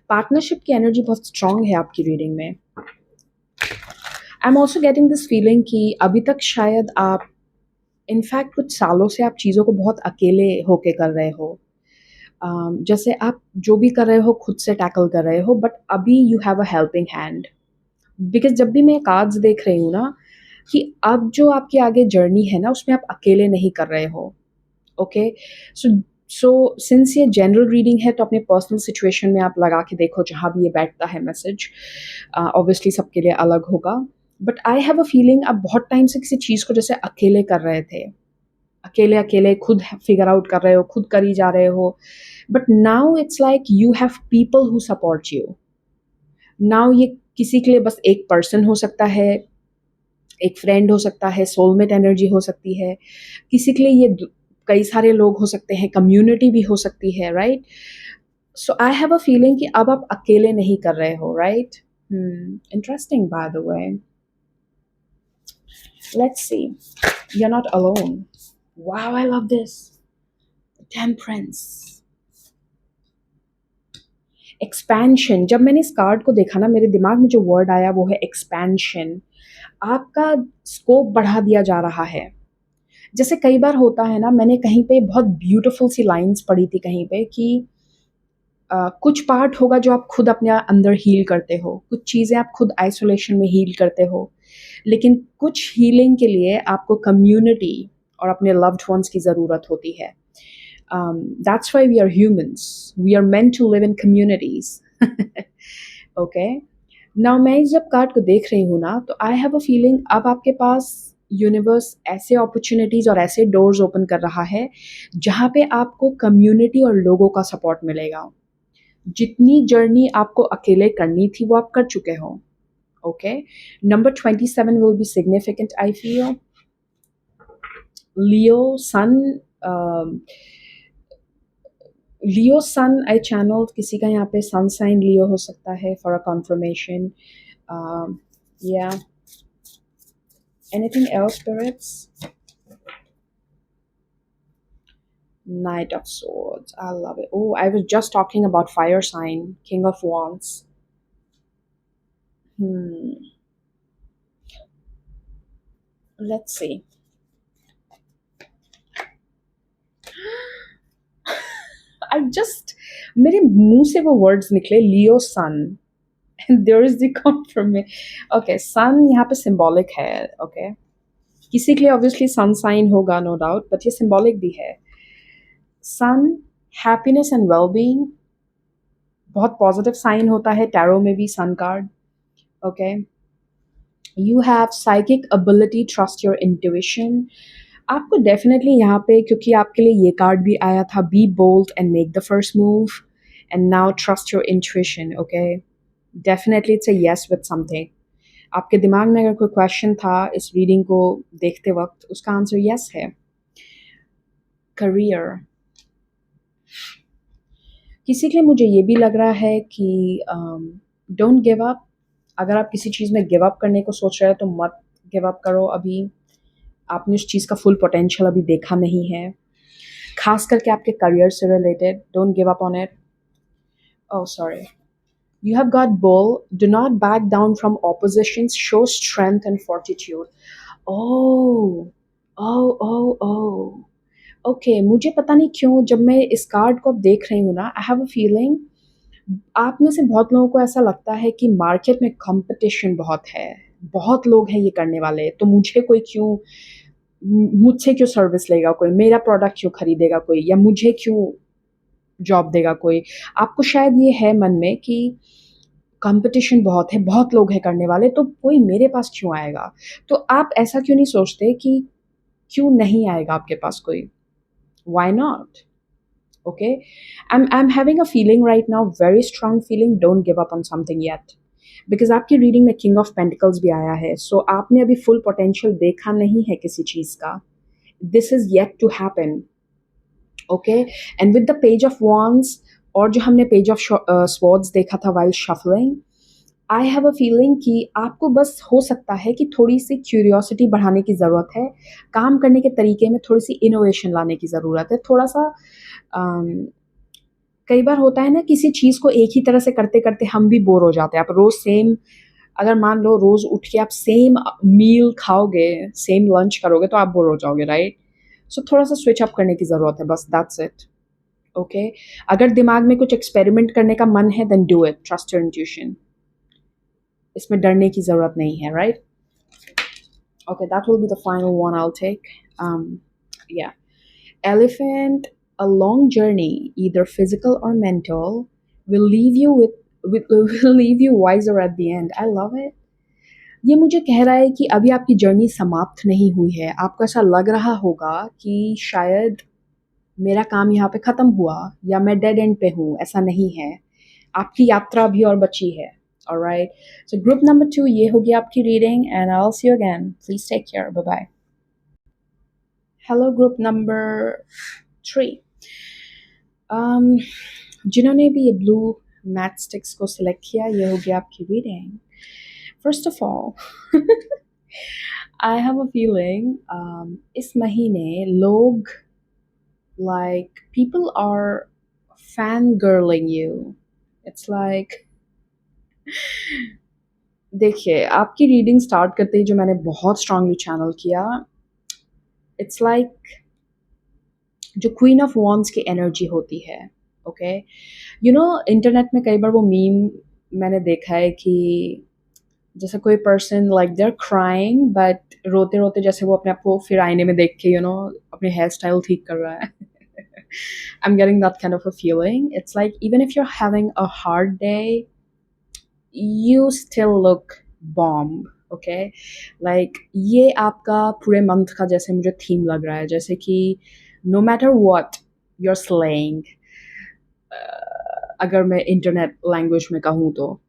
पार्टनरशिप की एनर्जी बहुत स्ट्रांग है आपकी रीडिंग में. I am also getting this feeling कि अभी तक शायद आप इनफैक्ट कुछ सालों से आप चीज़ों को बहुत अकेले होके कर रहे हो. जैसे आप जो भी कर रहे हो खुद से टैकल कर रहे हो, बट अभी you have a helping hand. Because जब भी मैं कार्ड्स देख रही हूँ ना कि अब जो आपकी आगे जर्नी है ना उसमें आप अकेले नहीं कर रहे हो. ओके. सो सो सिंस ये जनरल रीडिंग है तो अपने पर्सनल सिचुएशन में आप लगा के देखो जहाँ भी ये बैठता है मैसेज. ऑब्वियसली सबके लिए अलग होगा, but I have a feeling आप बहुत टाइम से किसी चीज़ को जैसे अकेले कर रहे थे, अकेले अकेले खुद फिगर आउट कर रहे हो, खुद करी जा रहे हो. But now it's like you have people who support you. Now ये किसी के लिए बस एक पर्सन हो सकता है, एक फ्रेंड हो सकता है, सोलमेट एनर्जी हो सकती है. किसी के लिए ये कई सारे लोग हो सकते हैं, कम्युनिटी भी हो सकती है. Right. So I have a feeling कि अब आप अकेले नहीं कर रहे हो. Right. Interesting by the way. Let's see. You are not alone. Wow, I love this. Temperance. Expansion. जब मैंने इस कार्ड को देखा ना मेरे दिमाग में जो वर्ड आया वो है एक्सपेंशन. आपका स्कोप बढ़ा दिया जा रहा है. जैसे कई बार होता है ना, मैंने कहीं पे बहुत ब्यूटीफुल सी लाइंस पढ़ी थी कहीं पे कि कुछ पार्ट होगा जो आप खुद अपने अंदर हील करते हो, कुछ चीज़ें आप खुद आइसोलेशन में हील करते हो, लेकिन कुछ हीलिंग के लिए आपको कम्युनिटी और अपने लव्ड वंस की ज़रूरत होती है. That's why we are humans. We are meant to live in communities. Okay. Now मैं जब कार्ड को देख रही हूँ ना तो आई हैव अ फीलिंग अब आपके पास यूनिवर्स ऐसे अपॉर्चुनिटीज़ और ऐसे डोर्स ओपन कर रहा है जहाँ पे आपको कम्युनिटी और लोगों का सपोर्ट मिलेगा. जितनी जर्नी आपको अकेले करनी थी वो आप कर चुके हो. Okay. Number 27 will be significant I feel. Leo sun. Leo sun I channel. किसी का यहाँ पे सन साइन लियो हो सकता है फॉर अ कंफर्मेशन. या anything else spirits. Knight of Swords. I love it. Oh, I was just talking about fire sign. King of Wands. Let's see. I just मेरे मुंह से वो वर्ड्स निकले लियो सन. And there is the confirmation. Okay, सन यहाँ पे symbolic है. Okay. किसी के लिए obviously सन साइन होगा no doubt, but ये symbolic भी है. सन happiness and well-being. बहुत पॉजिटिव साइन होता है टैरो में भी sun card. Okay. You have psychic ability, trust your intuition. आपको डेफिनेटली यहाँ पे, क्योंकि आपके लिए ये कार्ड भी आया था, be bold and make the first move and now trust your intuition. Okay. Definitely it's a yes with something. आपके दिमाग में अगर कोई क्वेश्चन था इस रीडिंग को देखते वक्त, उसका आंसर यस है. करियर. किसी के लिए मुझे ये भी लग रहा है कि डोंट गिव अप. अगर आप किसी चीज़ में गिव अप करने को सोच रहे हो तो मत गिव अप करो अभी। आपने उस चीज़ का फुल पोटेंशियल अभी देखा नहीं है, खास करके आपके करियर से related. Don't give up on it. Oh sorry. You have got bull. Do not back down from oppositions. Show strength and fortitude. Oh, oh. Okay, मुझे पता नहीं क्यों जब मैं इस कार्ड को अब देख रही हूँ ना, आई हैव अ फीलिंग आप में से बहुत लोगों को ऐसा लगता है कि मार्केट में कंपटीशन बहुत है, बहुत लोग हैं ये करने वाले, तो मुझे कोई क्यों मुझसे क्यों सर्विस लेगा कोई, मेरा प्रोडक्ट क्यों खरीदेगा कोई, या मुझे क्यों जॉब देगा कोई। आपको शायद ये है मन में कि कंपटीशन बहुत है, बहुत लोग हैं करने वाले, तो कोई मेरे पास क्यों आएगा। तो आप ऐसा क्यों नहीं सोचते कि क्यों नहीं आएगा आपके पास कोई, why not. Okay, I'm having a feeling right now, very strong feeling, don't give up on something yet, because आपकी रीडिंग में किंग ऑफ पेंटिकल्स भी आया है, सो आपने अभी फुल पोटेंशियल देखा नहीं है किसी चीज़ का। This is yet to happen. Okay, and with the page of wands और जो हमने पेज ऑफ स्वॉर्ड्स देखा था while shuffling, I have a feeling कि आपको बस हो सकता है कि थोड़ी सी क्यूरियोसिटी बढ़ाने की ज़रूरत है, काम करने के तरीके में थोड़ी सी इनोवेशन लाने की ज़रूरत है, थोड़ा सा कई बार होता है ना किसी चीज़ को एक ही तरह से करते करते हम भी बोर हो जाते हैं। आप रोज़ सेम, अगर मान लो रोज़ उठ के आप सेम मील खाओगे, सेम लंच करोगे, तो आप बोर हो जाओगे, राइट। सो थोड़ा सा स्विच अप करने की ज़रूरत है, बस दैट्स इट। ओके, अगर दिमाग में कुछ एक्सपेरिमेंट करने का मन है, then do it, trust your intuition. इसमें डरने की ज़रूरत नहीं है, right. Okay, that will be the final one I'll take. Yeah. Elephant, a long journey, either physical or mental, will leave you will leave you wiser at the end. I love it. ये मुझे कह रहा है कि अभी आपकी जर्नी समाप्त नहीं हुई है। आपको ऐसा लग रहा होगा कि शायद मेरा काम यहाँ पे ख़त्म हुआ या मैं डेड एंड पे हूँ, ऐसा नहीं है। आपकी यात्रा अभी और बची है। Alright. So group number 2 ये हो गया आपकी reading, and I'll see you again. Please take care. Bye bye. Hello group number 3. जिन्होंने भी ये blue matchsticks को select किया, ये हो गया आपकी reading. First of all, I have a feeling इस महीने लोग, like, people are fangirling you. It's like, देखिए आपकी रीडिंग स्टार्ट करते ही जो मैंने बहुत स्ट्रांगली चैनल किया, इट्स लाइक जो क्वीन ऑफ वॉन्ड्स की एनर्जी होती है। ओके, यू नो इंटरनेट में कई बार वो मीम मैंने देखा है कि जैसे कोई person like they are crying, but रोते रोते जैसे वो अपने आप को फिर आईने में देख के अपने हेयर स्टाइल ठीक कर रहा है। I'm getting that kind of a feeling. It's like even if you're having a hard day, you still look bomb. Okay, like ये आपका पूरे मंथ का जैसे मुझे थीम लग रहा है, जैसे कि no matter what you're slaying, अगर मैं इंटरनेट लैंग्वेज में कहूँ तो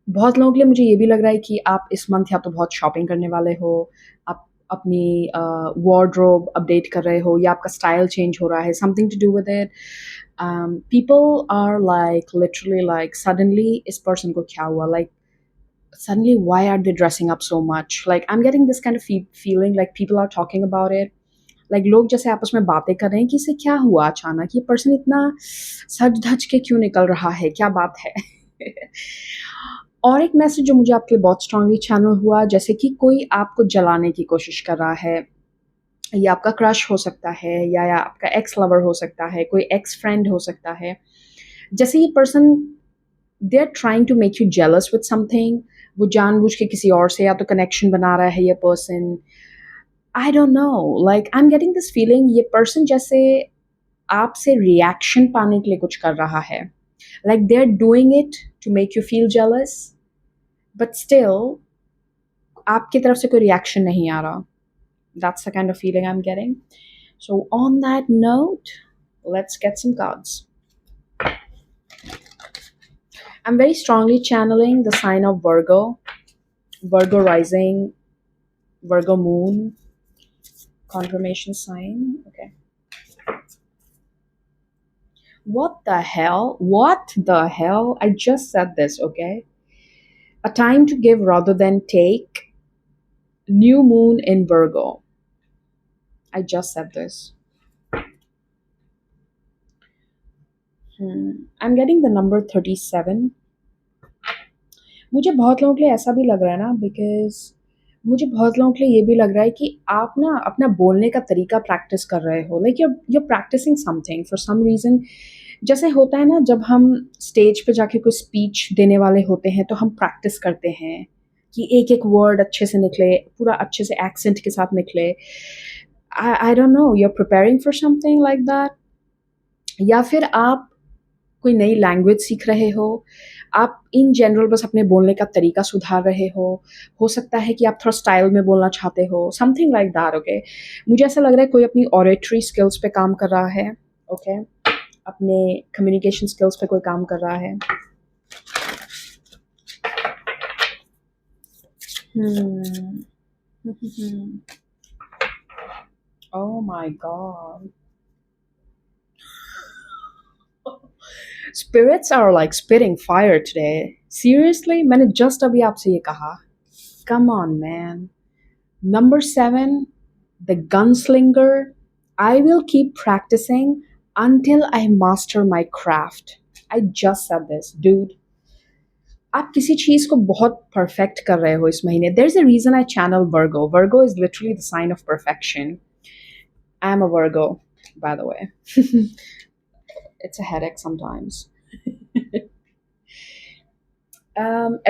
बहुत लोगों के लिए मुझे ये भी लग रहा है कि आप इस मंथ या तो बहुत शॉपिंग करने वाले हो, आप अपनी वार्डरोब अपडेट कर रहे हो, या आपका स्टाइल चेंज हो रहा है, something to do with it. People are like literally like suddenly इस पर्सन को क्या हुआ, like suddenly why are they dressing up so much, like I'm getting this kind of feeling like people are talking about it, like लोग जैसे आपस में बातें कर रहे हैं कि इसे क्या हुआ अचानक, ये पर्सन इतना सज धज के क्यों निकल रहा है, क्या बात है। और एक मैसेज जो मुझे आपके बहुत स्ट्रांगली चैनल हुआ, जैसे कि कोई आपको जलाने की कोशिश कर रहा है, या आपका क्रश हो सकता है, या आपका एक्स लवर हो सकता है, कोई एक्स फ्रेंड हो सकता है। जैसे ये person they are trying to make you jealous with something, वो जानबूझ के किसी और से या तो कनेक्शन बना रहा है ये person. I don't no, like I am getting this feeling ये पर्सन जैसे आपसे रिएक्शन पाने के लिए कुछ कर रहा है, like they are doing it to make you feel jealous, but still आपकी तरफ से कोई रिएक्शन नहीं आ रहा। That's the kind of feeling I'm getting. So on that note, let's get some cards. I'm very strongly channeling the sign of Virgo, Virgo rising, Virgo moon, confirmation sign. Okay. What the hell? What the hell? I just said this, okay? A time to give rather than take. New moon in Virgo. I just said this. I'm getting the number 37. मुझे बहुत लोगों के लिए ऐसा भी लग रहा है ना, बिकॉज मुझे बहुत लोगों के लिए ये भी लग रहा है कि आप ना अपना बोलने का तरीका प्रैक्टिस कर रहे हो, like you're practising something for some reason. जैसे होता है ना, जब हम स्टेज पे जाके कोई स्पीच देने वाले होते हैं तो हम प्रैक्टिस करते हैं कि एक एक वर्ड अच्छे से निकले, पूरा अच्छे से एक्सेंट के साथ निकले। I don't know, you are preparing for something like that, या फिर आप कोई नई लैंग्वेज सीख रहे हो, आप इन जनरल बस अपने बोलने का तरीका सुधार रहे हो सकता है कि आप थोड़ा स्टाइल में बोलना चाहते हो, समथिंग लाइक दैट, ओके। मुझे ऐसा लग रहा है कोई अपनी ऑरेटरी स्किल्स पे काम कर रहा है, ओके, अपने कम्युनिकेशन स्किल्स पे कोई काम कर रहा है। Hmm. Oh my god. Spirits are like spitting fire today. Seriously? मैंने just अभी आपसे ये कहा. Come on, man. Number 7, the gunslinger. I will keep practicing until I master my craft. I just said this, dude. आप किसी चीज को बहुत परफेक्ट कर रहे हो इस महीने. There's a reason I channel Virgo. Virgo is literally the sign of perfection. I am a Virgo, by the way. It's a headache sometimes.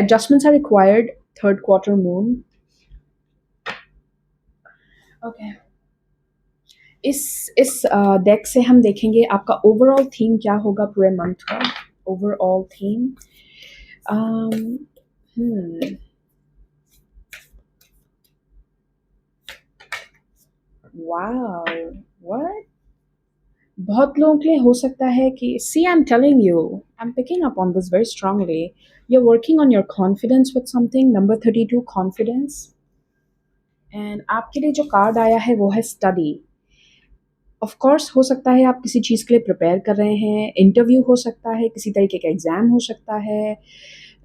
Adjustments are required. Third quarter moon. Okay. इस डेक से हम देखेंगे आपका ओवरऑल थीम क्या होगा पूरे मंथ का. Overall theme. Wow, what. बहुत लोगों के लिए हो सकता है कि see I am telling you, I am picking up on this very strongly. You are working on your confidence with something. Number 32, confidence. And आपके लिए जो कार्ड आया है वो है स्टडी. ऑफ कोर्स हो सकता है आप किसी चीज़ के लिए प्रिपेयर कर रहे हैं. इंटरव्यू हो सकता है, किसी तरीके का एग्ज़ाम हो सकता है,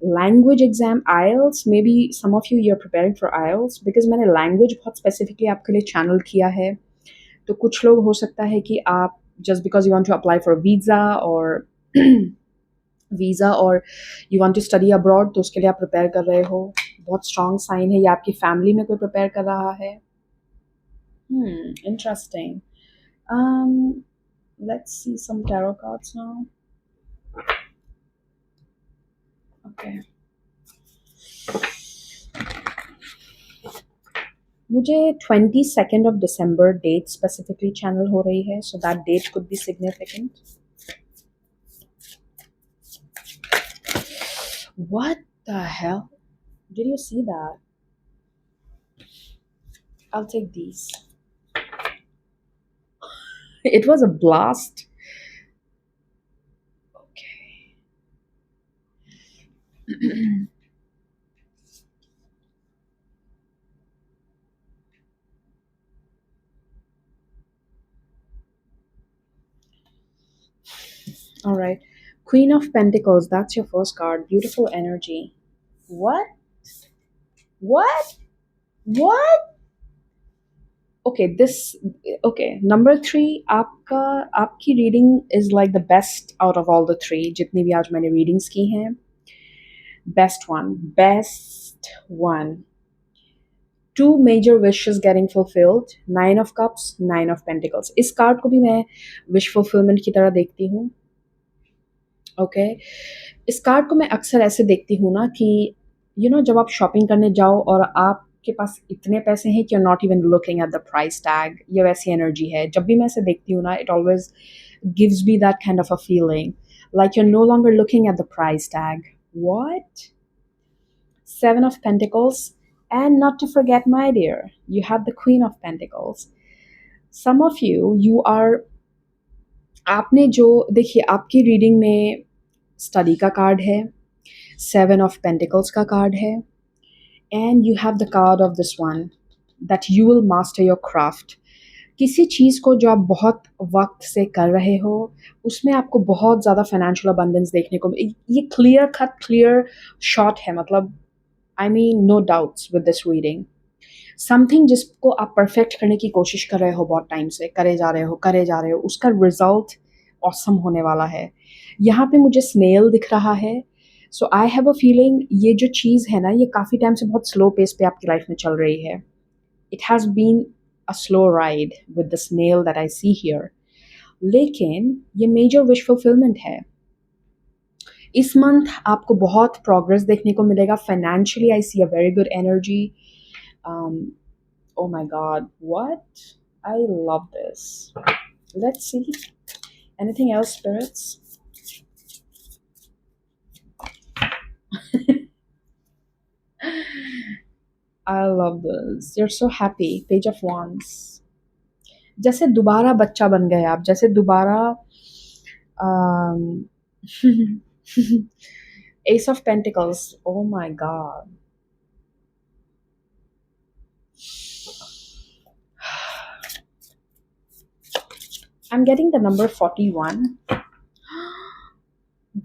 language exam, IELTS. Maybe some of you are preparing for IELTS, because मैंने लैंग्वेज बहुत स्पेसिफिकली आपके लिए चैनल किया है. तो कुछ लोग हो सकता है कि आप just because you want to apply for visa और you want to study abroad, तो उसके लिए आप प्रिपेयर कर रहे हो. बहुत स्ट्रॉन्ग साइन है, या आपकी फैमिली में कोई प्रिपेयर कर रहा है. Interesting. Let's see some tarot cards now. Okay. मुझे 22nd of December date specifically channel हो रही है, so that date could be significant. What the hell? Did you see that? I'll take these. It was a blast. Okay. All right. Queen of Pentacles, that's your first card. Beautiful energy. What? What? What? Okay, number 3, आपकी reading is like the best out of all the 3 जितनी भी आज मैंने रीडिंग्स की हैं. Best one. 2 major wishes getting fulfilled. 9 of Cups, 9 of Pentacles. इस कार्ड को भी मैं विश फुलफिलमेंट की तरह देखती हूँ. ओके. इस कार्ड को मैं अक्सर ऐसे देखती हूँ ना कि जब आप शॉपिंग करने जाओ और आपके पास इतने पैसे हैं कि you not even looking at the price tag, ये वैसी एनर्जी है. जब भी मैं इसे देखती हूँ ना, it always gives me that kind of a feeling like you are no longer looking at the price tag. What? 7 of Pentacles. And not to forget, my dear, you have the Queen of Pentacles. Some of you are, आपने जो देखिए आपकी रीडिंग में स्टडी का कार्ड है, 7 of Pentacles का कार्ड है, and you have the card of this one that you will master your craft. किसी चीज़ को जो आप बहुत वक्त से कर रहे हो उसमें आपको बहुत ज़्यादा फाइनेंशियल अबंडेंस देखने को, ये क्लियर शॉट है. मतलब I mean, no doubts with this reading. Something जिसको आप परफेक्ट करने की कोशिश कर रहे हो बहुत टाइम से, करे जा रहे हो, उसका रिजल्ट ऑसम होने वाला है। यहाँ पे मुझे स्नेल दिख रहा है। So I have a feeling ये जो चीज़ है ना, ये काफ़ी टाइम से बहुत स्लो पेस पे आपकी लाइफ में चल रही है। It has been a slow ride with the snail that I see here. लेकिन ये मेजर विश फुलफिलमेंट है। इस मंथ आपको बहुत प्रोग्रेस देखने को मिलेगा। Financially I see a very good energy. Oh my god, what? I love this. Let's see. Anything else, spirits? I love this. You're so happy. Page of Wands. जैसे दोबारा बच्चा बन गए आप, जैसे दोबारा um, Ace of Pentacles. Oh my god. I'm getting the number 41.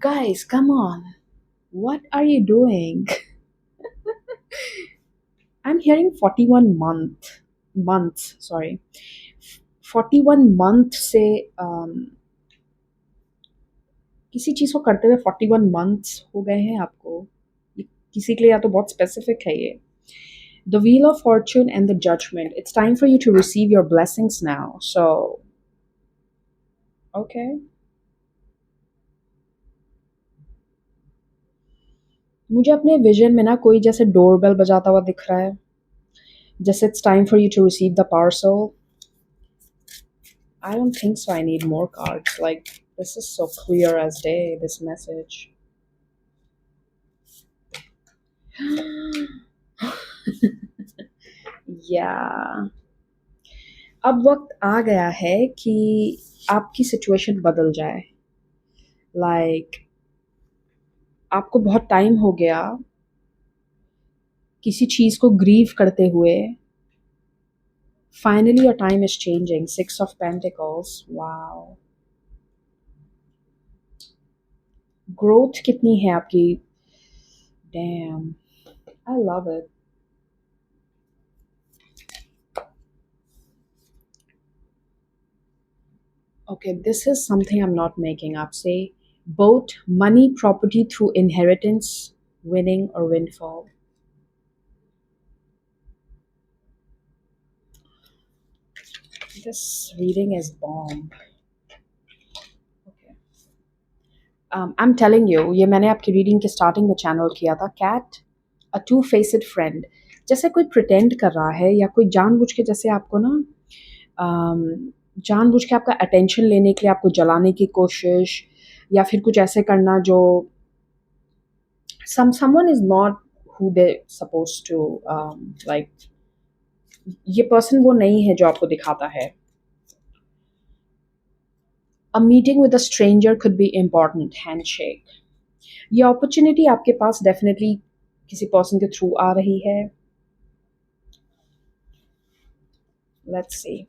Guys, come on. What are you doing? I'm hearing 41 months, sorry. 41 month से किसी चीज़ को करते हुए 41 मंथ्स हो गए हैं आपको। किसी के लिए या तो बहुत स्पेसिफिक है ये। The Wheel of Fortune and the Judgment. It's time for you to receive your blessings now. So, okay. मुझे अपने विजन में ना कोई जैसे डोरबेल बजाता हुआ दिख रहा है, जैसे it's time for you to receive the parcel. I don't think so. I need more cards. Like, this is so clear as day, this message. Yeah. अब वक्त आ गया है कि आपकी सिचुएशन बदल जाए। लाइक आपको बहुत टाइम हो गया किसी चीज़ को ग्रीव करते हुए। Finally your time is changing. 6 of Pentacles. Wow, growth कितनी है आपकी। Dam, I love it. Okay, this is something I'm not making up. Say, both money, property through inheritance, winning or windfall. This reading is bomb. Okay. I'm telling you, ये मैंने आपकी रीडिंग के स्टार्टिंग में चैनल किया था। Cat, a two faced friend. जैसे कोई प्रिटेंड कर रहा है या कोई जानबूझ के जैसे आपको ना जानबूझ के आपका अटेंशन लेने के लिए आपको जलाने की कोशिश, या फिर कुछ ऐसे करना जो someone is not who they supposed to like, ये पर्सन वो नहीं है जो आपको दिखाता है। A meeting with a stranger could be important. Handshake. ये अपॉर्चुनिटी आपके पास डेफिनेटली किसी पर्सन के थ्रू आ रही है। Let's C.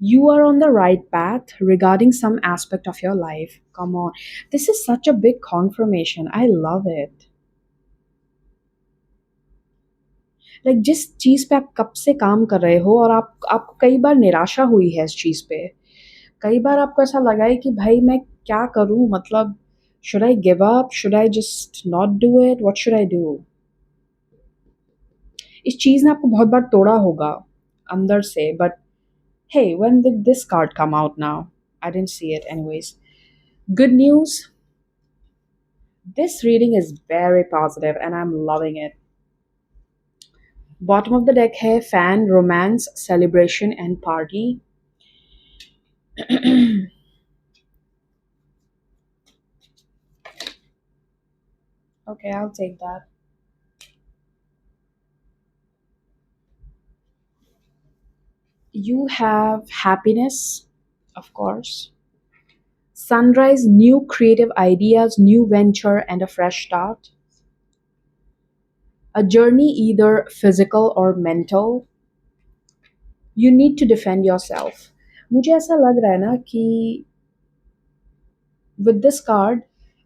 You are on the right path regarding some aspect of your life. Come on. This is such a big confirmation. I love it. Like, जिस चीज़ पे आप कब से काम कर रहे हो और आपको कई बार निराशा हुई है इस चीज़ पे। कई बार आपको ऐसा लगा है कि भाई मैं क्या करूँ, मतलब should I give up? Should I just not do it? What should I do? इस चीज़ ने आपको बहुत बार तोड़ा होगा अंदर से, but hey, when did this card come out now? I didn't see it anyways. Good news. This reading is very positive and I'm loving it. Bottom of the deck hai fan, romance, celebration and party. Okay, I'll take that. You have happiness, of course. Sunrise, new creative ideas, new venture, and a fresh start. A journey, either physical or mental. You need to defend yourself. मुझे ऐसा लग रहा है ना कि with this card,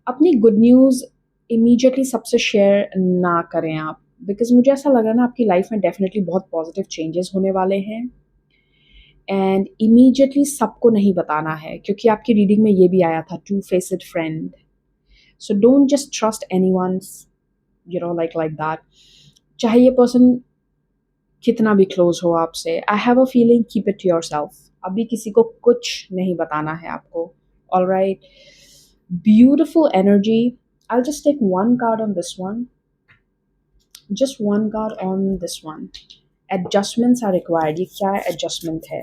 अपनी good news इमीडिएटली सबसे शेयर ना करें आप, बिकॉज़ मुझे ऐसा लग रहा है ना आपकी लाइफ में डेफ़िनेटली बहुत पॉज़िटिव चेंजेस होने वाले हैं एंड इमीडिएटली सबको नहीं बताना है, क्योंकि आपकी रीडिंग में ये भी आया था two faced friend. So don't just trust anyone's like that. चाहे ये पर्सन कितना भी क्लोज हो आपसे, I have a feeling keep it to yourself. अभी किसी को कुछ नहीं बताना है आपको। Alright, beautiful energy. I will just take one card on this one, just one card on this one. Adjustments are required. ये क्या एडजस्टमेंट है,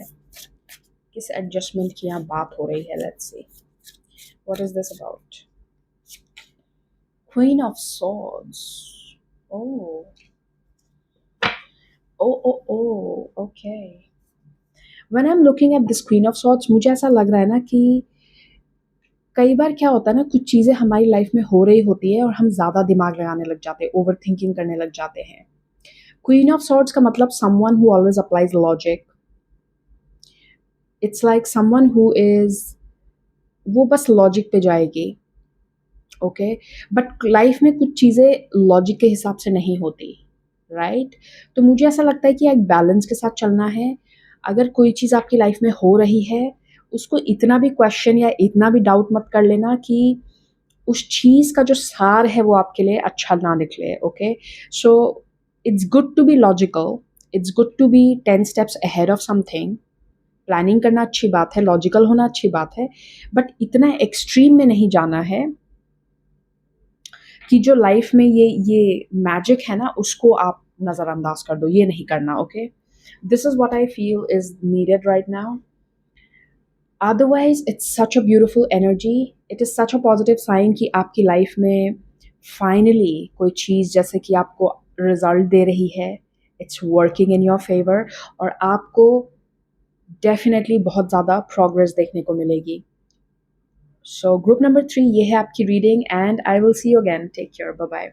किस एडजस्टमेंट की यहाँ बात हो रही है? Let's see what is this about. Queen of swords. Oh oh oh oh okay. When I am looking at this queen of swords, मुझे ऐसा लग रहा है ना कि कई बार क्या होता है ना, कुछ चीज़ें हमारी लाइफ में हो रही होती है और हम ज़्यादा दिमाग लगाने लग जाते हैं, ओवर थिंकिंग करने लग जाते हैं। क्वीन ऑफ सॉर्ड्स का मतलब someone who always applies logic. It's like someone who is, वो बस लॉजिक पे जाएगी। ओके, बट लाइफ में कुछ चीज़ें लॉजिक के हिसाब से नहीं होती, राइट? तो मुझे ऐसा लगता है कि एक बैलेंस के साथ चलना है। अगर कोई चीज़ आपकी लाइफ में हो रही है, उसको इतना भी क्वेश्चन या इतना भी डाउट मत कर लेना कि उस चीज़ का जो सार है वो आपके लिए अच्छा ना निकले। Okay, so it's good to be logical, it's good to be 10 steps ahead of something. Planning करना अच्छी बात है, लॉजिकल होना अच्छी बात है, बट इतना एक्सट्रीम में नहीं जाना है कि जो लाइफ में ये मैजिक है ना उसको आप नज़रअंदाज कर दो। ये नहीं करना। Okay, this is what I feel is needed right now. Otherwise it's such a beautiful energy, it is such a positive sign कि आपकी लाइफ में फाइनली कोई चीज़ जैसे कि आपको रिजल्ट दे रही है, it's working in your favour, और आपको डेफिनेटली बहुत ज़्यादा प्रोग्रेस देखने को मिलेगी। सो ग्रुप नंबर 3 ये है आपकी reading and I will see you again. Take care, bye bye.